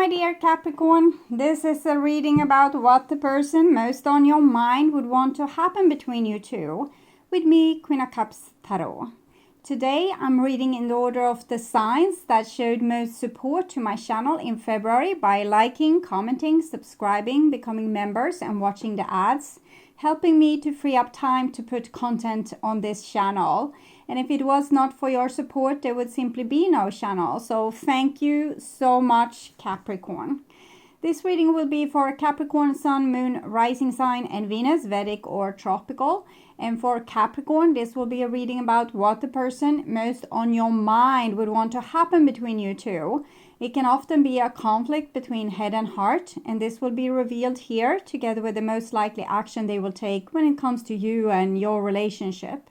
my dear Capricorn. This is a reading about what the person most on your mind would want to happen between you two. With me, Queen of Cups Tarot. Today I'm reading in the order of the signs that showed most support to my channel in February by liking, commenting, subscribing, becoming members and watching the ads, helping me to free up time to put content on this channel. And if it was not for your support, there would simply be no channel. So thank you so much, Capricorn. This reading will be for Capricorn, Sun, Moon, Rising Sign, and Venus, Vedic or Tropical. And for Capricorn, this will be a reading about what the person most on your mind would want to happen between you two. It can often be a conflict between head and heart, and this will be revealed here together with the most likely action they will take when it comes to you and your relationship.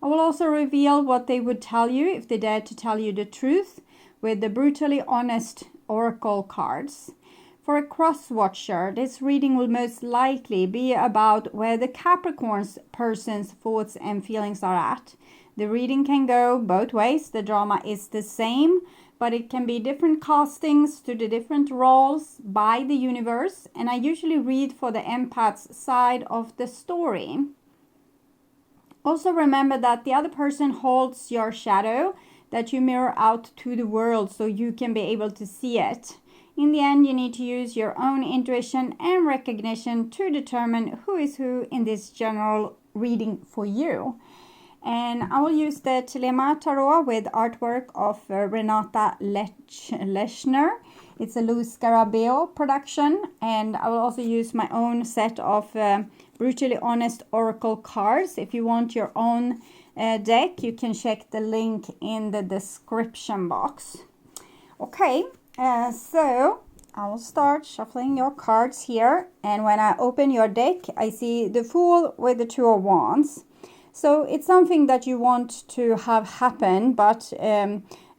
I will also reveal what they would tell you if they dared to tell you the truth with the brutally honest oracle cards. For a cross-watcher, this reading will most likely be about where the Capricorn's person's thoughts and feelings are at. The reading can go both ways. The drama is the same, but it can be different castings to the different roles by the universe, and I usually read for the empath's side of the story. Also remember that the other person holds your shadow that you mirror out to the world so you can be able to see it. In the end, you need to use your own intuition and recognition to determine who is who in this general reading for you. And I will use the THELEMA tarot with artwork of Renata Lechner. It's a Luz Scarabeo production, and I will also use my own set of brutally honest oracle cards. If you want your own deck, you can check the link in the description box. Okay, so I will start shuffling your cards here, and when I open your deck, I see the Fool with the Two of Wands. So it's something that you want to have happen, but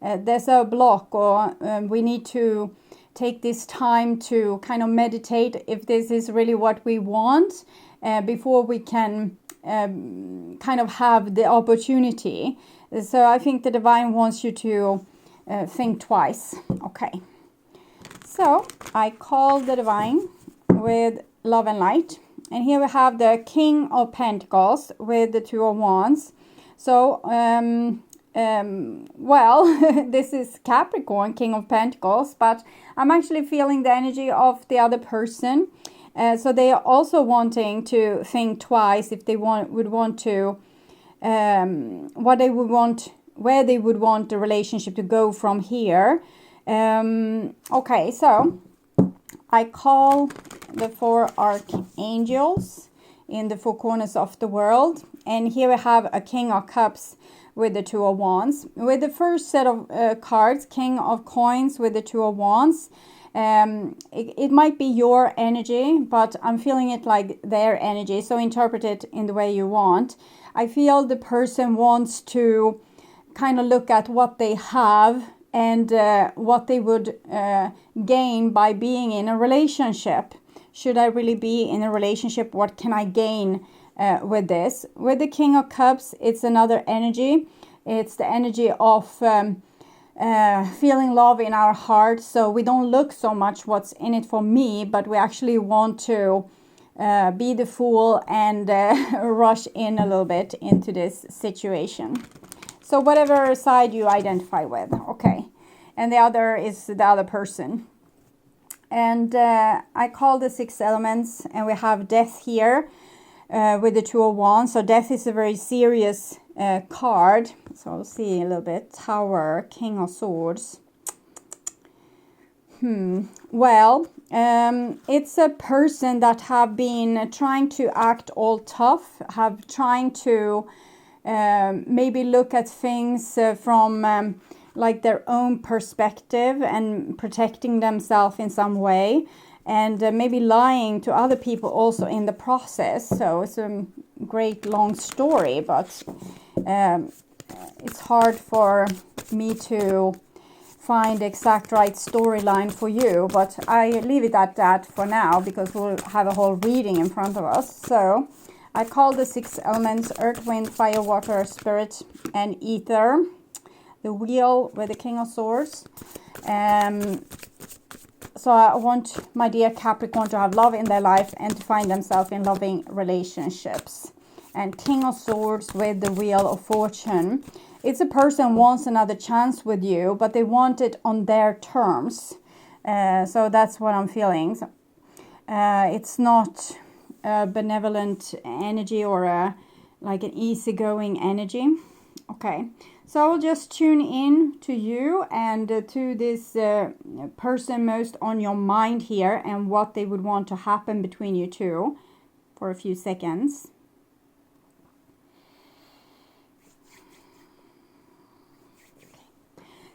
there's a block, or we need to take this time to kind of meditate if this is really what we want before we can kind of have the opportunity. So I think the divine wants you to think twice. Okay, so I call the divine with love and light. And here we have the King of Pentacles with the Two of Wands. So, well, this is Capricorn, King of Pentacles, but I'm actually feeling the energy of the other person. So they are also wanting to think twice if they would want to, what they would want, where they would want the relationship to go from here. Okay, so I call the four archangels in the four corners of the world, and here we have a King of Cups with the Two of Wands. With the first set of cards, King of Coins with the Two of Wands, it might be your energy, but I'm feeling it like their energy, so interpret it in the way you want. I feel the person wants to kind of look at what they have and what they would gain by being in a relationship. Should I really be in a relationship? What can I gain with this? With the King of Cups, it's another energy. It's the energy of feeling love in our heart. So we don't look so much what's in it for me, but we actually want to be the fool and rush in a little bit into this situation. So whatever side you identify with, okay. And the other is the other person. And I call the 6 elements, and we have death here with the Two of Wands. So death is a very serious card. So I'll see a little bit. Tower, King of Swords. Well, it's a person that have been trying to act all tough, have trying to maybe look at things from like their own perspective and protecting themselves in some way, and maybe lying to other people also in the process. So it's a great long story, but it's hard for me to find the exact right storyline for you, but I leave it at that for now because we'll have a whole reading in front of us. So I call the 6 elements earth, wind, fire, water, spirit, and ether. The wheel with the King of Swords. So I want my dear Capricorn to have love in their life and to find themselves in loving relationships. And King of Swords with the Wheel of Fortune. It's a person wants another chance with you, but they want it on their terms. So that's what I'm feeling. It's not a benevolent energy or like an easygoing energy. Okay, so I'll just tune in to you and to this person most on your mind here and what they would want to happen between you two for a few seconds.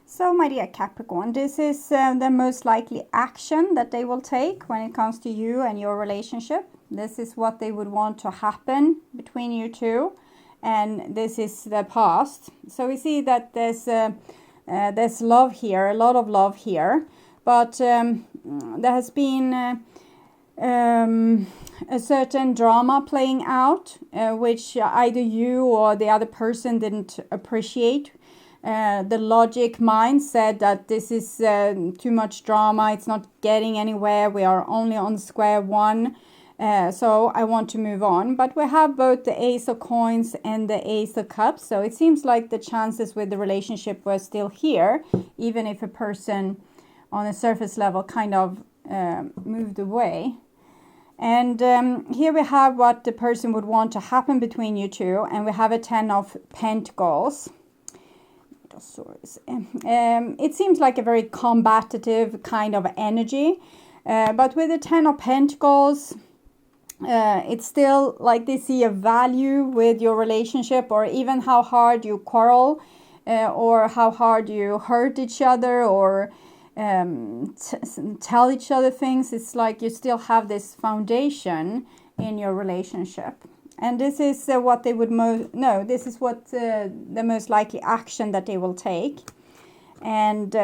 So, my dear Capricorn, this is the most likely action that they will take when it comes to you and your relationship. This is what they would want to happen between you two. And this is the past. So we see that there's love here, a lot of love here. But there has been a certain drama playing out, which either you or the other person didn't appreciate. The logic mind said that this is too much drama, it's not getting anywhere, we are only on square one, so I want to move on. But we have both the Ace of Coins and the Ace of Cups, so it seems like the chances with the relationship were still here, even if a person on a surface level kind of moved away. And here we have what the person would want to happen between you two, and we have a 10 of Pentacles. It seems like a very combative kind of energy, but with the 10 of Pentacles, it's still like they see a value with your relationship, or even how hard you quarrel, or how hard you hurt each other, or tell each other things. It's like you still have this foundation in your relationship. And this is what they would this is what the most likely action that they will take. And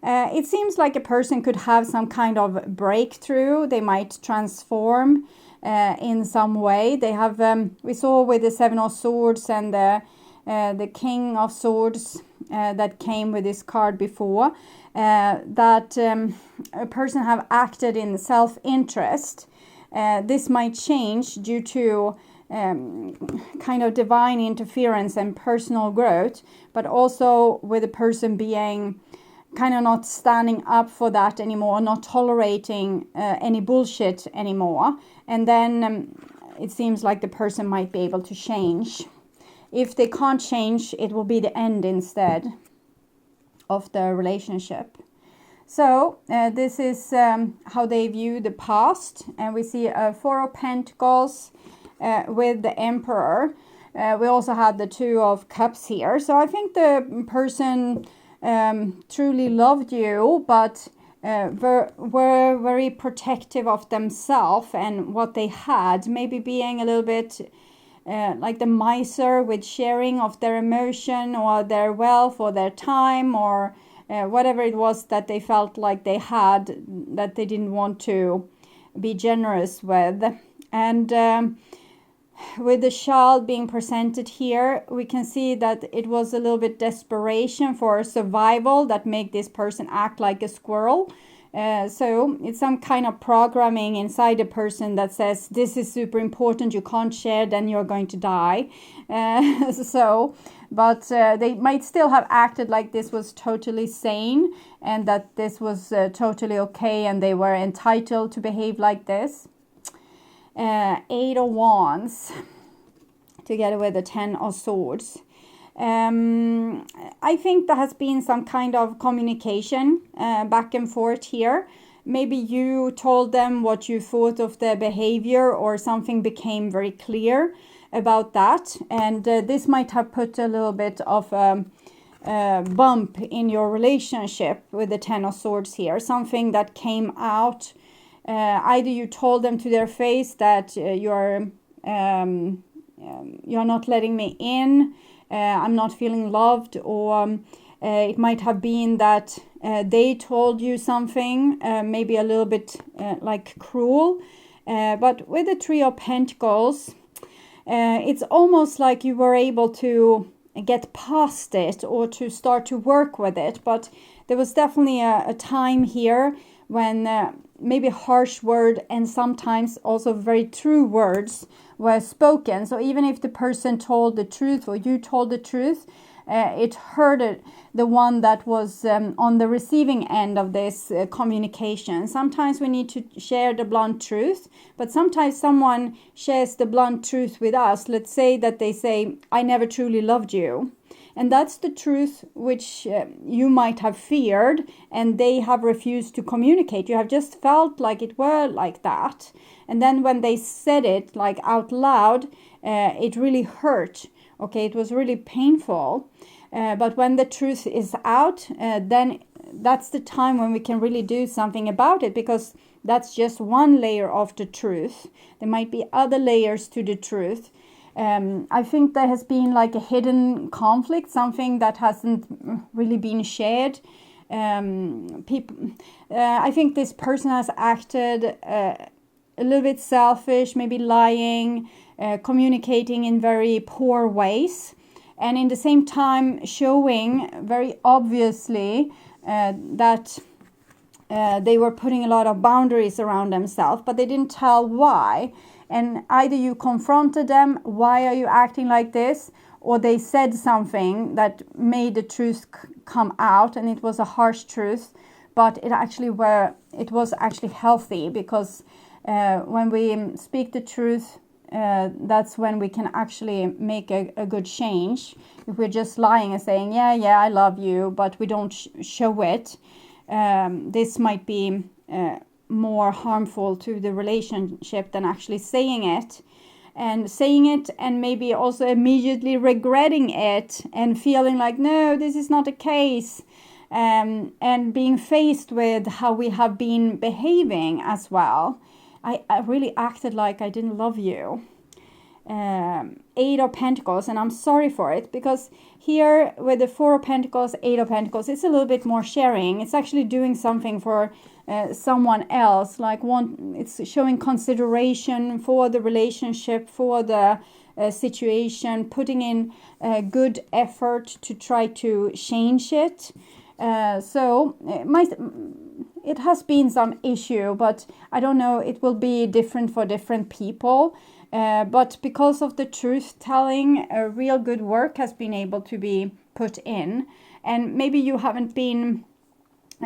it seems like a person could have some kind of breakthrough. They might transform in some way. They have we saw with the 7 of Swords and the King of Swords that came with this card before, that a person have acted in self-interest. This might change due to kind of divine interference and personal growth, but also with a person being kind of not standing up for that anymore, not tolerating any bullshit anymore. And then it seems like the person might be able to change. If they can't change, it will be the end instead of the relationship. So this is how they view the past, and we see a 4 of Pentacles with the Emperor. We also had the 2 of Cups here. So I think the person truly loved you, but were very protective of themselves and what they had, maybe being a little bit like the miser with sharing of their emotion or their wealth or their time, or whatever it was that they felt like they had that they didn't want to be generous with. And with the child being presented here, we can see that it was a little bit desperation for survival that made this person act like a squirrel. So it's some kind of programming inside a person that says, this is super important, you can't share, then you're going to die. But they might still have acted like this was totally sane and that this was totally okay and they were entitled to behave like this. 8 of Wands together with the 10 of Swords. I think there has been some kind of communication back and forth here. Maybe you told them what you thought of their behavior, or something became very clear about that, and this might have put a little bit of bump in your relationship with the 10 of Swords here. Something that came out, either you told them to their face that you're not letting me in, I'm not feeling loved, or it might have been that they told you something, maybe a little bit like cruel. But with the 3 of Pentacles, it's almost like you were able to get past it or to start to work with it. But there was definitely a time here when maybe harsh word and sometimes also very true words were spoken. So even if the person told the truth or you told the truth, it hurted the one that was on the receiving end of this communication. Sometimes we need to share the blunt truth, but sometimes someone shares the blunt truth with us. Let's say that they say, I never truly loved you. And that's the truth which you might have feared and they have refused to communicate. You have just felt like it were like that. And then when they said it like out loud, it really hurt. Okay, it was really painful. But when the truth is out, then that's the time when we can really do something about it, because that's just one layer of the truth. There might be other layers to the truth. I think there has been like a hidden conflict, something that hasn't really been shared. I think this person has acted a little bit selfish, maybe lying, communicating in very poor ways, and in the same time showing very obviously that they were putting a lot of boundaries around themselves, but they didn't tell why. And either you confronted them, why are you acting like this? Or they said something that made the truth come out, and it was a harsh truth, but it was actually healthy, because when we speak the truth, that's when we can actually make a good change. If we're just lying and saying, yeah, I love you, but we don't show it, this might be more harmful to the relationship than actually saying it. And saying it and maybe also immediately regretting it and feeling like, no, this is not the case. And being faced with how we have been behaving as well. I really acted like I didn't love you. 8 of Pentacles, and I'm sorry for it, because here with the 4 of Pentacles, 8 of Pentacles, it's a little bit more sharing. It's actually doing something for someone else, like it's showing consideration for the relationship, for the situation, putting in good effort to try to change it. So it has been some issue, but I don't know, it will be different for different people. But because of the truth telling, a real good work has been able to be put in. And maybe you haven't been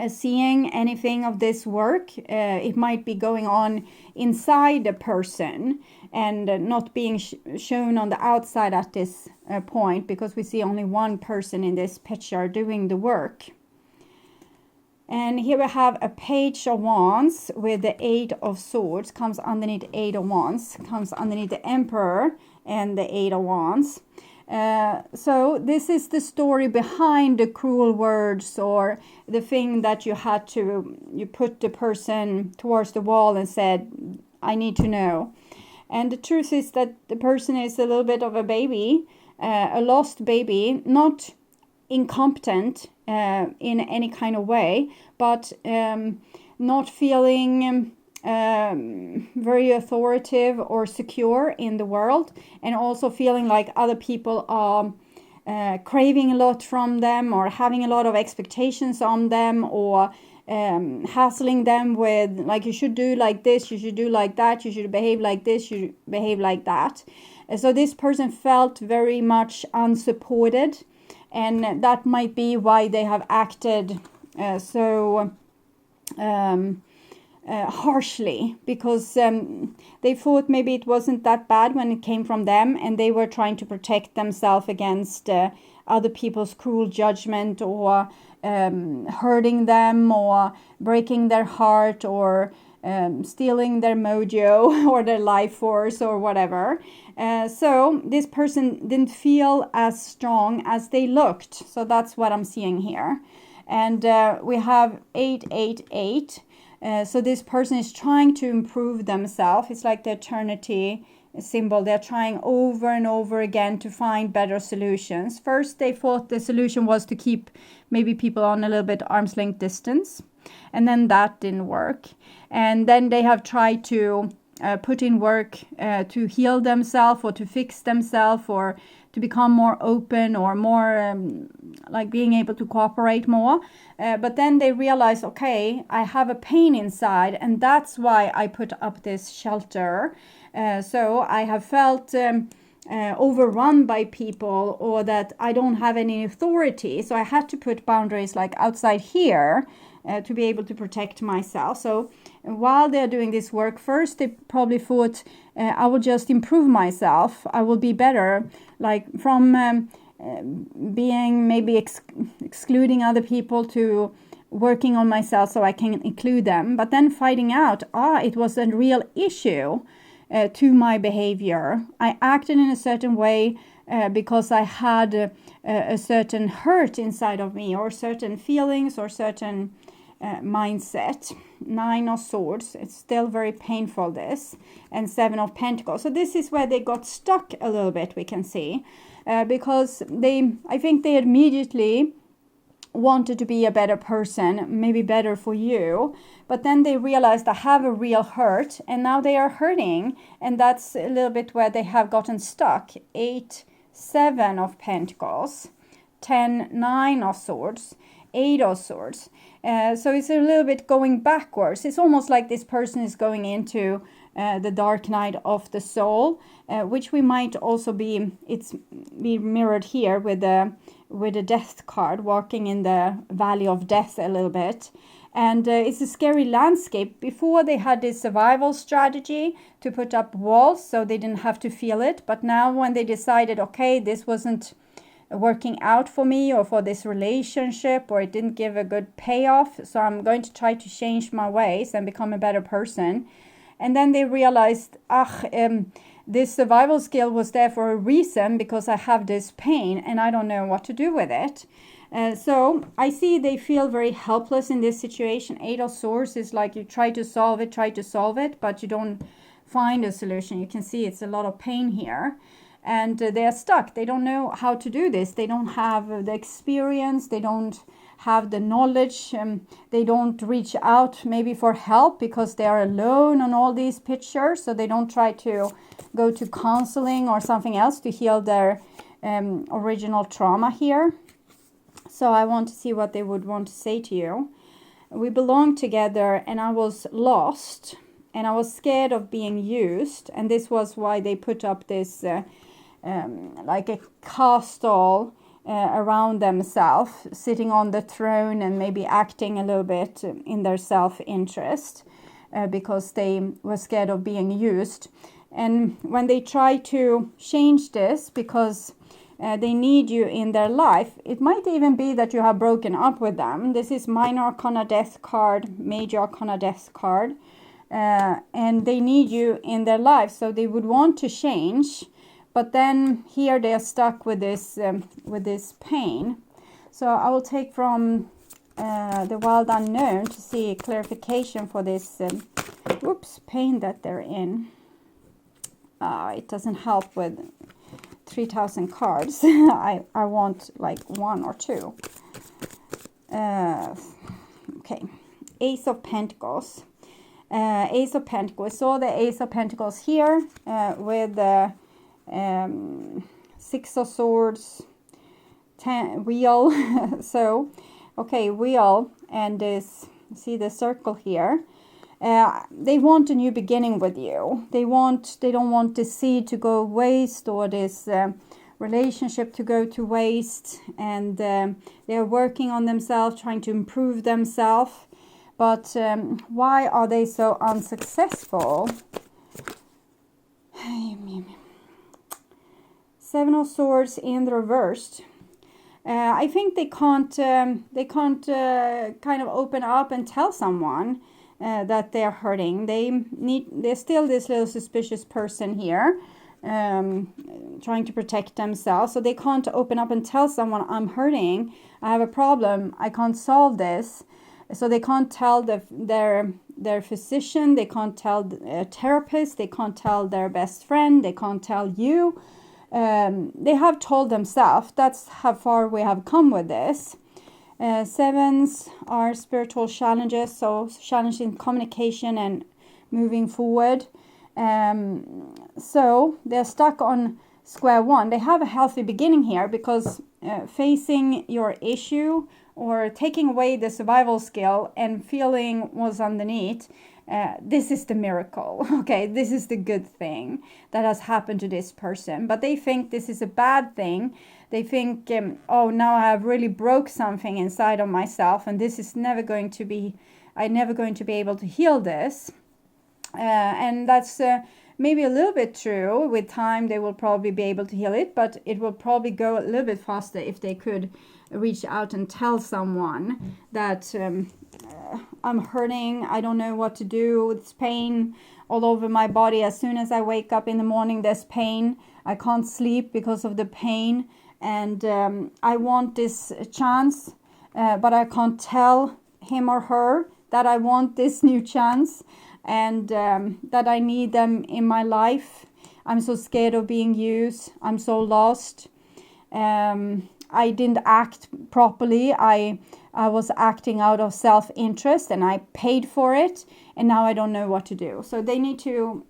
seeing anything of this work. It might be going on inside a person and not being shown on the outside at this point, because we see only one person in this picture doing the work. And here we have a Page of Wands with the 8 of Swords, comes underneath 8 of Wands, comes underneath the Emperor and the 8 of Wands. So this is the story behind the cruel words, or the thing that you put the person towards the wall and said, I need to know. And the truth is that the person is a little bit of a baby, a lost baby, not incompetent in any kind of way, but not feeling very authoritative or secure in the world, and also feeling like other people are craving a lot from them, or having a lot of expectations on them, or hassling them with, like, you should do like this, you should do like that, you should behave like this, you should behave like that. So this person felt very much unsupported, and that might be why they have acted so harshly, because they thought maybe it wasn't that bad when it came from them, and they were trying to protect themselves against other people's cruel judgment, or hurting them, or breaking their heart, or stealing their mojo or their life force, or whatever. So this person didn't feel as strong as they looked. So that's what I'm seeing here. And we have 888. So this person is trying to improve themselves. It's like the eternity symbol. They're trying over and over again to find better solutions. First, they thought the solution was to keep maybe people on a little bit arm's length distance. And then that didn't work. And then they have tried to put in work to heal themselves, or to fix themselves, or to become more open or more like being able to cooperate more. But then they realize, okay, I have a pain inside, and that's why I put up this shelter. So I have felt overrun by people, or that I don't have any authority. So I had to put boundaries like outside here to be able to protect myself. So while they're doing this work, first they probably thought I will just improve myself. I will be better, like from being maybe excluding other people to working on myself so I can include them. But then finding out, it was a real issue to my behavior. I acted in a certain way because I had a certain hurt inside of me, or certain feelings, or certain mindset. 9 of Swords, it's still very painful, this, and 7 of Pentacles. So this is where they got stuck a little bit, we can see, because I think they immediately wanted to be a better person, maybe better for you, but then they realized I have a real hurt, and now they are hurting, and that's a little bit where they have gotten stuck. 8, 7 of Pentacles, 10, 9 of Swords, 8 of Swords. So it's a little bit going backwards. It's almost like this person is going into the dark night of the soul, which we might also be mirrored here with the death card, walking in the valley of death a little bit. And it's a scary landscape. Before they had this survival strategy to put up walls so they didn't have to feel it. But now when they decided, okay, this wasn't working out for me or for this relationship, or it didn't give a good payoff, so I'm going to try to change my ways and become a better person. And then they realized, this survival skill was there for a reason, because I have this pain and I don't know what to do with it. So I see they feel very helpless in this situation. 8 of Swords is like you try to solve it, but you don't find a solution. You can see it's a lot of pain here. And they're stuck. They don't know how to do this. They don't have the experience. They don't have the knowledge. They don't reach out maybe for help because they are alone on all these pictures. So they don't try to go to counseling or something else to heal their original trauma here. So I want to see what they would want to say to you. We belong together, and I was lost, and I was scared of being used. And this was why they put up this like a castle around themselves, sitting on the throne and maybe acting a little bit in their self-interest because they were scared of being used. And when they try to change this because they need you in their life, it might even be that you have broken up with them. This is Minor Arcana Death card, Major Arcana Death card, and they need you in their life, so they would want to change. But then here they are stuck with this pain. So I will take from the Wild Unknown to see clarification for this pain that they're in. It doesn't help with 3,000 cards. I want like 1 or 2. Okay, Ace of Pentacles. Ace of Pentacles. So the Ace of Pentacles here with the 6 of Swords, 10 Wheel. So, okay, Wheel, and this, see the circle here. They want a new beginning with you. They don't want the seed to go waste, or this relationship to go to waste. And they are working on themselves, trying to improve themselves. But why are they so unsuccessful? 7 of Swords in the reversed. I think they can't kind of open up and tell someone that they're hurting. There's still this little suspicious person here trying to protect themselves. So they can't open up and tell someone, I'm hurting, I have a problem, I can't solve this. So they can't tell their physician, they can't tell a therapist, they can't tell their best friend, they can't tell you. They have told themselves. That's how far we have come with this. 7s are spiritual challenges, so challenging communication and moving forward. So they're stuck on square one. They have a healthy beginning here because facing your issue or taking away the survival skill and feeling what's underneath, this is the miracle. Okay, this is the good thing that has happened to this person. But they think this is a bad thing. They think, oh, now I have really broke something inside of myself, and this is never going to be, I'm never going to be able to heal this. And that's maybe a little bit true. With time, they will probably be able to heal it, but it will probably go a little bit faster if they could reach out and tell someone that I'm hurting, I don't know what to do, it's pain all over my body. As soon as I wake up in the morning, there's pain. I can't sleep because of the pain, and I want this chance, but I can't tell him or her that I want this new chance, and that I need them in my life. I'm so scared of being used. I'm so lost. I didn't act properly. I was acting out of self-interest, and I paid for it, and now I don't know what to do. So they need to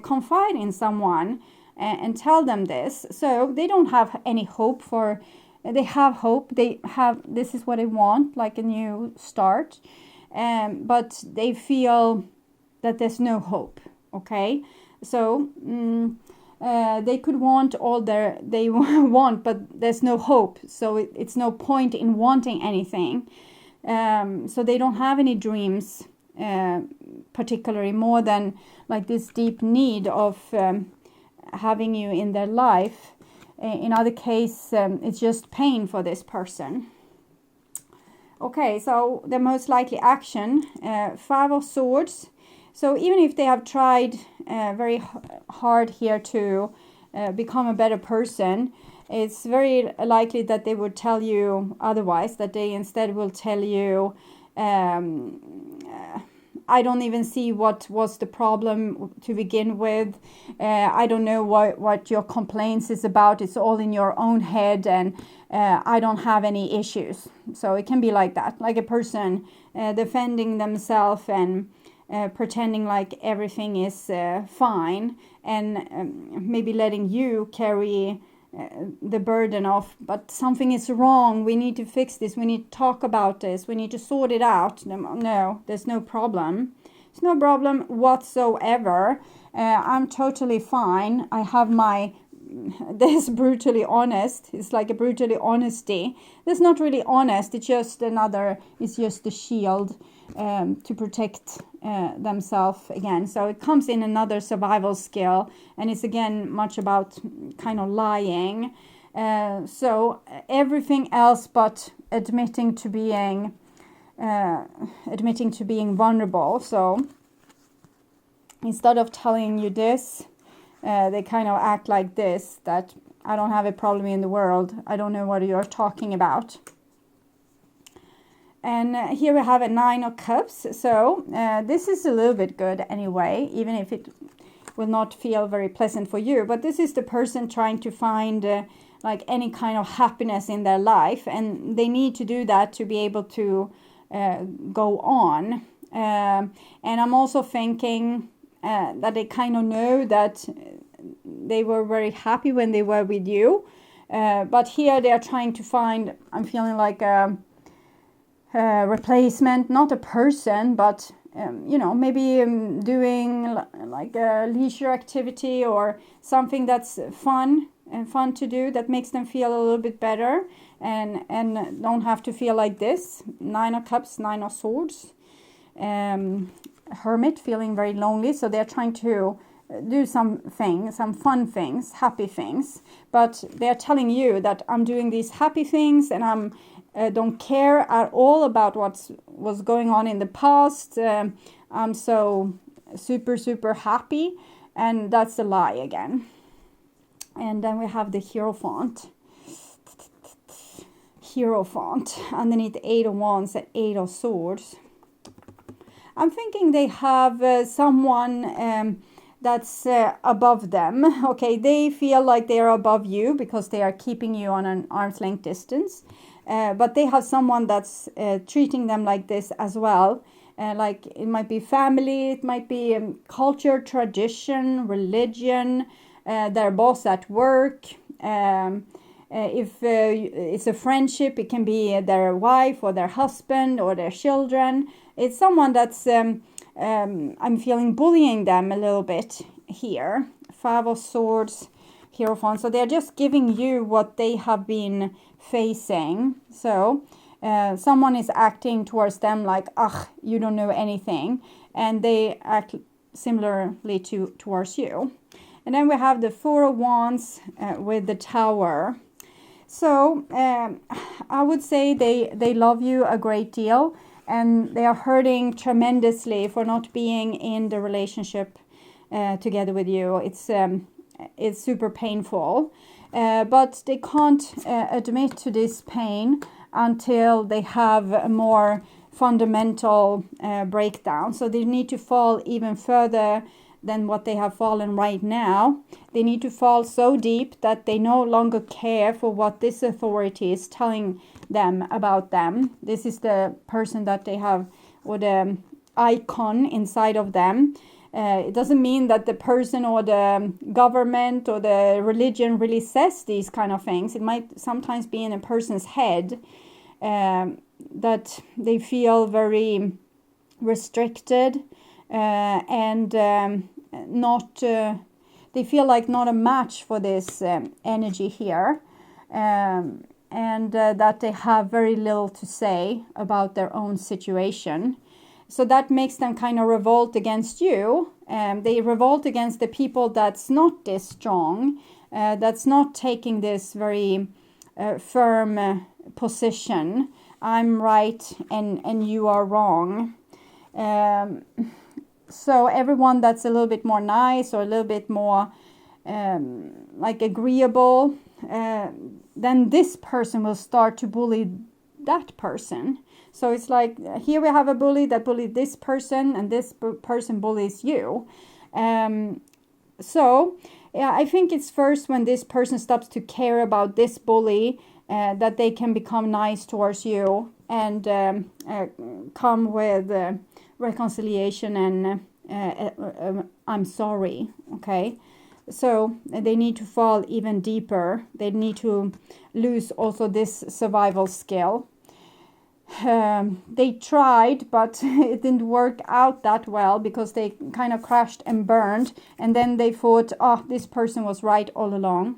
confide in someone and tell them this. So they don't have any hope for, they have hope. They have, this is what they want, like a new start. But they feel that there's no hope. Okay. So they could want all they want, but there's no hope. So it's no point in wanting anything. So they don't have any dreams, particularly more than like this deep need of having you in their life. In other case, it's just pain for this person. Okay, so the most likely action, 5 of Swords. So even if they have tried very hard here to become a better person, it's very likely that they would tell you otherwise, that they instead will tell you, I don't even see what was the problem to begin with. I don't know what your complaints is about. It's all in your own head, and I don't have any issues. So it can be like that, like a person defending themselves and pretending like everything is fine, and maybe letting you carry the burden of, but something is wrong, we need to fix this, we need to talk about this, we need to sort it out. No, there's no problem. There's no problem whatsoever. I'm totally fine. I have my, this brutally honest, it's like a brutally honesty. That's not really honest, it's just it's just a shield to protect themselves again. So it comes in another survival skill, and it's again much about kind of lying. So everything else but admitting to being vulnerable. So instead of telling you this, they kind of act like this, that I don't have a problem in the world, I don't know what you're talking about. And here we have a 9 of Cups. So this is a little bit good anyway, even if it will not feel very pleasant for you. But this is the person trying to find like any kind of happiness in their life. And they need to do that to be able to go on. And I'm also thinking that they kind of know that they were very happy when they were with you. But here they are trying to find, I'm feeling like a replacement, not a person, but maybe doing like a leisure activity or something that's fun to do, that makes them feel a little bit better and don't have to feel like this. 9 of Cups, 9 of Swords. Hermit, feeling very lonely, so they're trying to do some fun things, happy things, but they're telling you that I'm doing these happy things and I'm don't care at all about what's going on in the past. I'm so super happy, and that's a lie again. And then we have the Hierophant underneath the 8 of Wands and 8 of Swords. I'm thinking they have someone that's above them. Okay, they feel like they are above you because they are keeping you on an arm's length distance. But they have someone that's treating them like this as well. Like it might be family, it might be culture, tradition, religion, their boss at work. If it's a friendship, it can be their wife or their husband or their children. It's someone that's, I'm feeling bullying them a little bit here. 5 of Swords, Hierophant. So they're just giving you what they have been facing. So someone is acting towards them like, you don't know anything. And they act similarly towards you. And then we have the 4 of Wands with the Tower. So I would say they love you a great deal, and they are hurting tremendously for not being in the relationship together with you. It's super painful, but they can't admit to this pain until they have a more fundamental breakdown. So they need to fall even further than what they have fallen right now. They need to fall so deep that they no longer care for what this authority is telling them about them. This is the person that they have, or the icon inside of them. It doesn't mean that the person or the government or the religion really says these kind of things. It might sometimes be in a person's head that they feel very restricted and not they feel like not a match for this energy here, and that they have very little to say about their own situation. So that makes them kind of revolt against you. They revolt against the people that's not this strong, that's not taking this very firm position. I'm right and you are wrong. So everyone that's a little bit more nice or a little bit more like agreeable, then this person will start to bully that person. So it's like, here we have a bully that bullied this person, and this person bullies you. So yeah, I think it's first when this person stops to care about this bully that they can become nice towards you and come with reconciliation and I'm sorry. Okay, so they need to fall even deeper. They need to lose also this survival skill. They tried, but it didn't work out that well because they kind of crashed and burned, and then they thought, this person was right all along.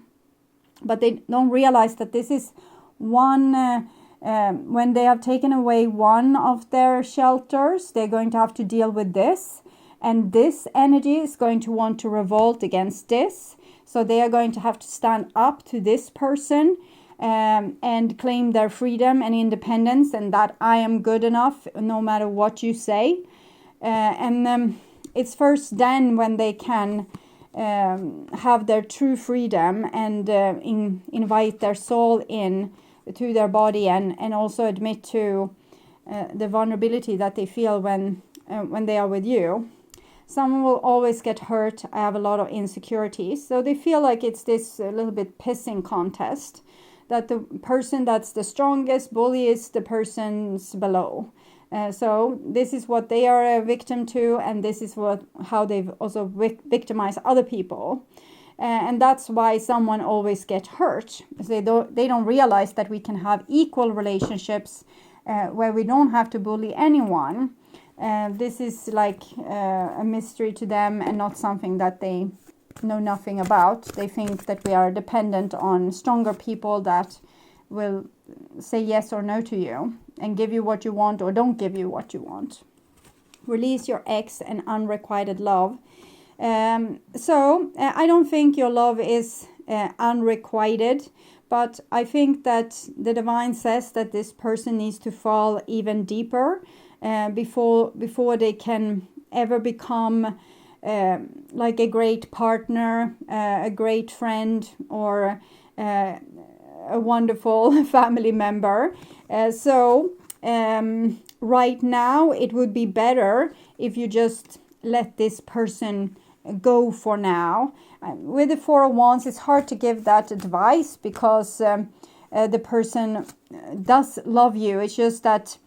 But they don't realize that this is one, when they have taken away one of their shelters, they're going to have to deal with this, and this energy is going to want to revolt against this. So they are going to have to stand up to this person and claim their freedom and independence, and that I am good enough no matter what you say. And it's first then when they can have their true freedom and invite their soul in to their body, and also admit to the vulnerability that they feel when they are with you. Someone will always get hurt. I have a lot of insecurities. So they feel like it's this little bit pissing contest, that the person that's the strongest bully is the person's below. So this is what they are a victim to, and this is how they've also victimized other people. And that's why someone always gets hurt. They don't realize that we can have equal relationships where we don't have to bully anyone. This is like a mystery to them and not something that they know nothing about. They think that we are dependent on stronger people that will say yes or no to you and give you what you want or don't give you what you want. Release your ex and unrequited love. So I don't think your love is unrequited, but I think that the divine says that this person needs to fall even deeper before they can ever become like a great partner, a great friend, or a wonderful family member. So right now it would be better if you just let this person go for now. With the 4 of Wands, it's hard to give that advice because the person does love you. It's just that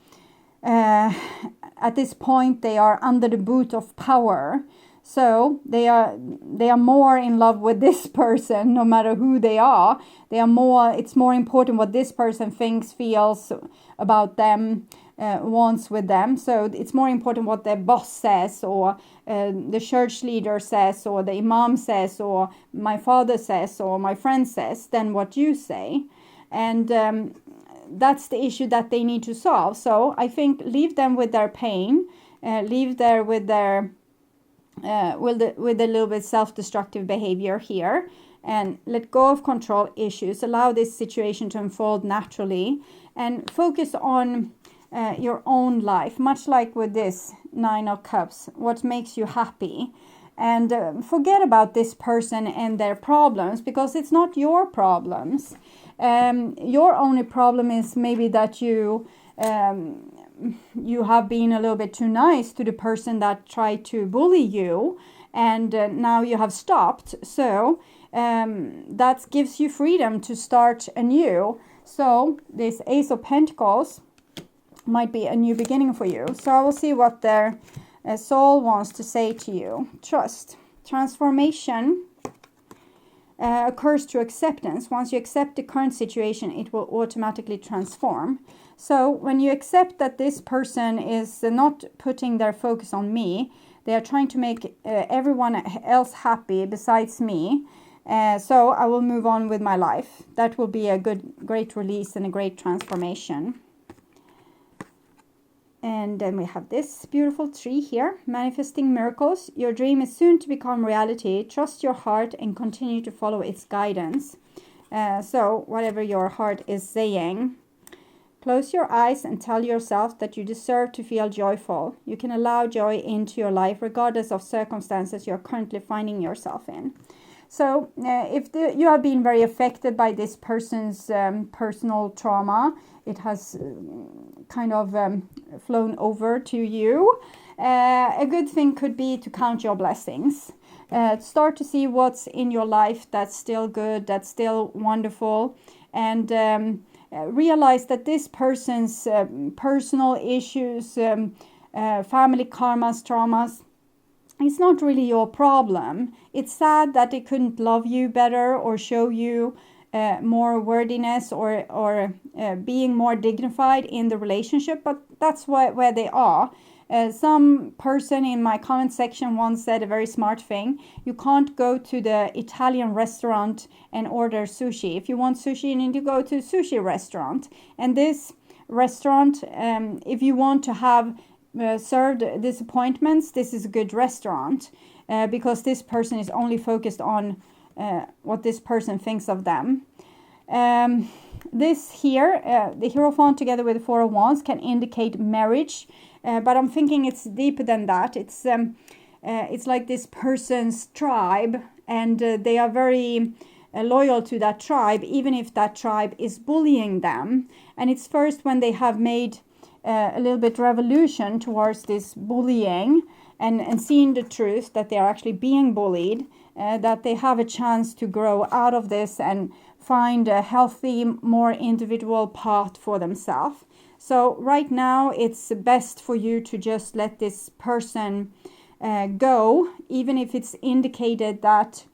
at this point they are under the boot of power. So they are more in love with this person, no matter who they are. It's more important what this person thinks, feels about them, wants with them. So it's more important what their boss says, or the church leader says, or the imam says, or my father says, or my friend says, than what you say. And that's the issue that they need to solve. So I think leave them with their pain, leave there with their with a little bit self-destructive behavior here, and let go of control issues. Allow this situation to unfold naturally, and focus on your own life, much like with this Nine of Cups, what makes you happy. And forget about this person and their problems, because it's not your problems. Your only problem is maybe that you have been a little bit too nice to the person that tried to bully you, and now you have stopped. So that gives you freedom to start anew. So this Ace of Pentacles might be a new beginning for you. So I will see what their soul wants to say to you. Trust. Transformation occurs through acceptance. Once you accept the current situation, it will automatically transform. So when you accept that this person is not putting their focus on me, they are trying to make everyone else happy besides me. So I will move on with my life. That will be a great release and a great transformation. And then we have this beautiful tree here, manifesting miracles. Your dream is soon to become reality. Trust your heart and continue to follow its guidance. So whatever your heart is saying, close your eyes and tell yourself that you deserve to feel joyful. You can allow joy into your life regardless of circumstances you're currently finding yourself in. So if you have been very affected by this person's personal trauma, it has kind of flown over to you. A good thing could be to count your blessings. Start to see what's in your life that's still good, that's still wonderful, and realize that this person's personal issues, family karmas, traumas, it's not really your problem. It's sad that they couldn't love you better or show you more worthiness or being more dignified in the relationship, but that's where they are. Some person in my comment section once said a very smart thing. You can't go to the Italian restaurant and order sushi. If you want sushi, you need to go to a sushi restaurant. And this restaurant, if you want to have served disappointments, this is a good restaurant, because this person is only focused on what this person thinks of them. This here, the Hierophant together with the Four of Wands, can indicate marriage, but I'm thinking it's deeper than that. It's like this person's tribe, and they are very loyal to that tribe, even if that tribe is bullying them. And it's first when they have made a little bit revolution towards this bullying and seeing the truth that they are actually being bullied, that they have a chance to grow out of this and find a healthy, more individual path for themselves. So right now it's best for you to just let this person go, even if it's indicated that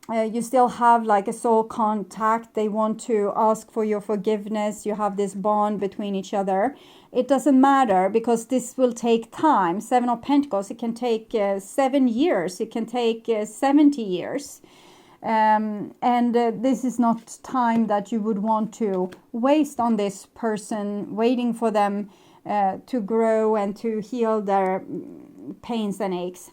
you still have like a soul contact. They want to ask for your forgiveness. You have this bond between each other. It doesn't matter, because this will take time. Seven of Pentacles, it can take 7 years. It can take 70 years. And this is not time that you would want to waste on this person, waiting for them to grow and to heal their pains and aches.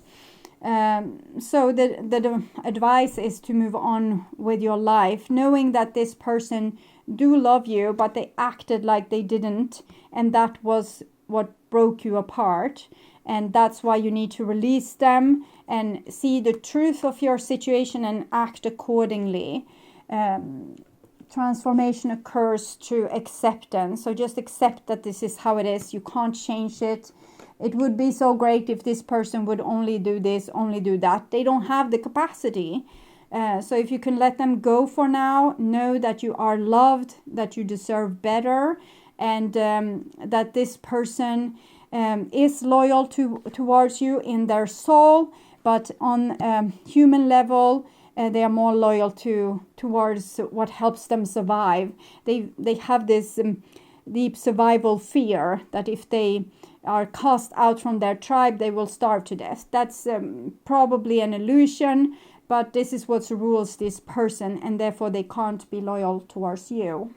So the advice is to move on with your life, knowing that this person do love you, but they acted like they didn't, and that was what broke you apart. And that's why you need to release them and see the truth of your situation and act accordingly. Transformation occurs through acceptance. So just accept that this is how it is. You can't change it. It would be so great if this person would only do this, only do that. They don't have the capacity. So if you can let them go for now, know that you are loved, that you deserve better, and that this person is loyal towards you in their soul, but on human level, they are more loyal towards what helps them survive. They have this deep survival fear that if they are cast out from their tribe, they will starve to death. That's probably an illusion, but this is what rules this person, and therefore they can't be loyal towards you.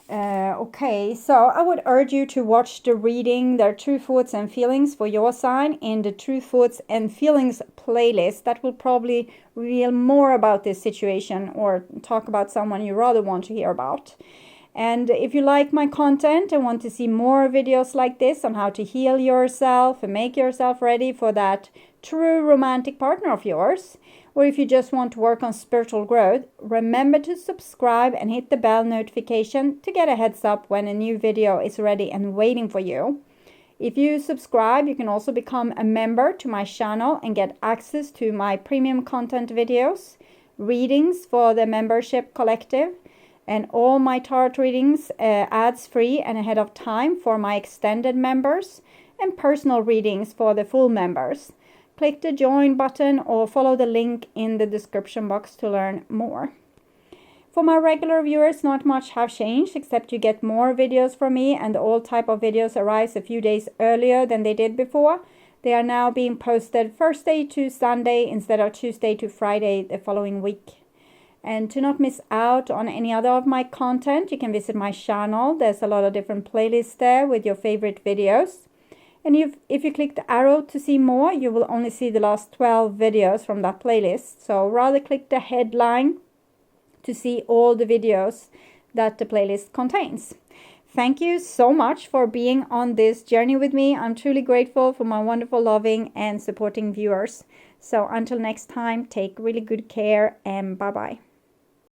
Okay, so I would urge you to watch the reading, their true thoughts and feelings for your sign in the true thoughts and feelings playlist. That will probably reveal more about this situation or talk about someone you rather want to hear about. And if you like my content and want to see more videos like this on how to heal yourself and make yourself ready for that true romantic partner of yours, or if you just want to work on spiritual growth, remember to subscribe and hit the bell notification to get a heads up when a new video is ready and waiting for you. If you subscribe, you can also become a member to my channel and get access to my premium content videos, readings for the membership collective, and all my tarot readings ads free and ahead of time for my extended members, and personal readings for the full members. Click the join button or follow the link in the description box to learn more. For my regular viewers, not much have changed except you get more videos from me, and all type of videos arrive a few days earlier than they did before. They are now being posted Thursday to Sunday instead of Tuesday to Friday the following week. And to not miss out on any other of my content, you can visit my channel. There's a lot of different playlists there with your favorite videos. And if you click the arrow to see more, you will only see the last 12 videos from that playlist. So rather click the headline to see all the videos that the playlist contains. Thank you so much for being on this journey with me. I'm truly grateful for my wonderful, loving and supporting viewers. So until next time, take really good care and bye-bye.